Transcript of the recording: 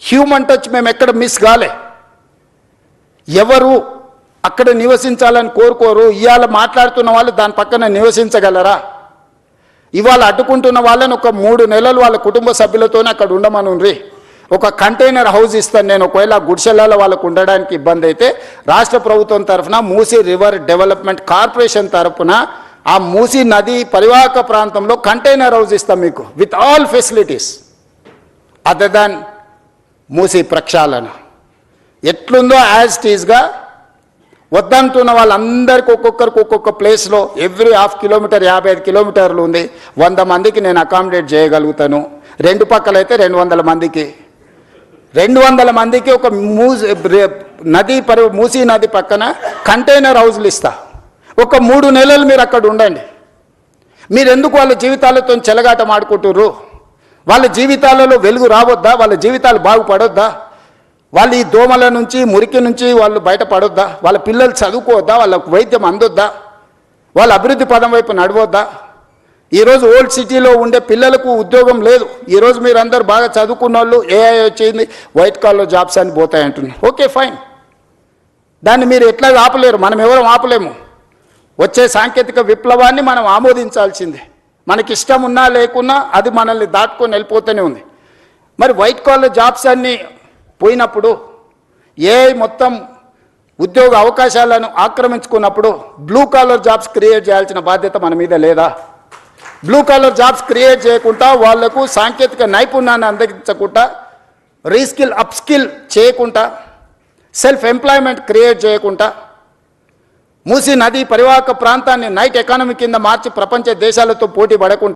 Human touch మేము ఎక్కడ miss కాలే. ఎవరు అక్కడ నివసించాలని కోరుకోరు. ఇవాళ మాట్లాడుతున్న వాళ్ళు దాని పక్కన నివసించగలరా? ఇవాళ అడ్డుకుంటున్న వాళ్ళని ఒక 3 నెలలు వాళ్ళ కుటుంబ సభ్యులతోనే అక్కడ ఉండమనుండ్రి. ఒక కంటైనర్ హౌస్ ఇస్తాను నేను. ఒకవేళ గుడిసెలలో వాళ్ళకు ఉండడానికి ఇబ్బంది అయితే రాష్ట్ర ప్రభుత్వం తరఫున మూసీ రివర్ డెవలప్మెంట్ కార్పొరేషన్ తరఫున ఆ మూసీ నది పరివాహక ప్రాంతంలో కంటైనర్ హౌస్ ఇస్తాం మీకు with all facilities other than Musi ప్రక్షాళన. ఎట్లుందో యాజ్ టీజ్గా వద్దంటున్న వాళ్ళందరికీ ఒక్కొక్కరికి ఒక్కొక్క ప్లేస్లో ఎవ్రీ 1/2 కిలోమీటర్ 55 కిలోమీటర్లు ఉంది. 100 మందికి నేను అకామిడేట్ చేయగలుగుతాను. 2 పక్కలైతే 200 మందికి 200 మందికి ఒక మూసీ నది పక్కన కంటైనర్ హౌస్లు ఇస్తా. ఒక 3 నెలలు మీరు అక్కడ ఉండండి. మీరు ఎందుకు వాళ్ళ జీవితాలతో చెలగాటం ఆడుకుంటుర్రు? వాళ్ళ జీవితాలలో వెలుగు రావద్దా? వాళ్ళ జీవితాలు బాగుపడొద్దా? వాళ్ళు ఈ దోమల నుంచి మురికి నుంచి వాళ్ళు బయటపడొద్దా? వాళ్ళ పిల్లలు చదువుకోవద్దా? వాళ్ళకు వైద్యం అందొద్దా? వాళ్ళ అభివృద్ధి పదం వైపు నడవద్దా? ఈరోజు ఓల్డ్ సిటీలో ఉండే పిల్లలకు ఉద్యోగం లేదు. ఈరోజు మీరు అందరు బాగా చదువుకున్న వాళ్ళు ఏఐ వచ్చింది, వైట్ కాలర్ జాబ్స్ అని పోతాయంటున్నారు. ఓకే ఫైన్, దాన్ని మీరు ఎట్లా ఆపలేరు, మనం ఎవరూ ఆపలేము. వచ్చే సాంకేతిక విప్లవాన్ని మనం ఆమోదించాల్సిందే. మనకి ఇష్టం ఉన్నా లేకున్నా అది మనల్ని దాటుకొని వెళ్ళిపోతూనే ఉంది. మరి వైట్ కాలర్ జాబ్స్ అన్నీ పోయినప్పుడు ఏఐ మొత్తం ఉద్యోగ అవకాశాలను ఆక్రమించుకున్నప్పుడు బ్లూ కాలర్ జాబ్స్ క్రియేట్ చేయాల్సిన బాధ్యత మన మీద లేదా? బ్లూ కాలర్ జాబ్స్ క్రియేట్ చేయకుండా వాళ్లకు సాంకేతిక నైపుణ్యాన్ని అందించకుండా, రీస్కిల్ అప్స్కిల్ చేయకుండా, సెల్ఫ్ ఎంప్లాయ్మెంట్ క్రియేట్ చేయకుండా, మూసీ నది పరివాహక ప్రాంతాన్ని నైట్ ఎకానమీ కింద మార్చి ప్రపంచ దేశాలతో పోటీ పడకుండా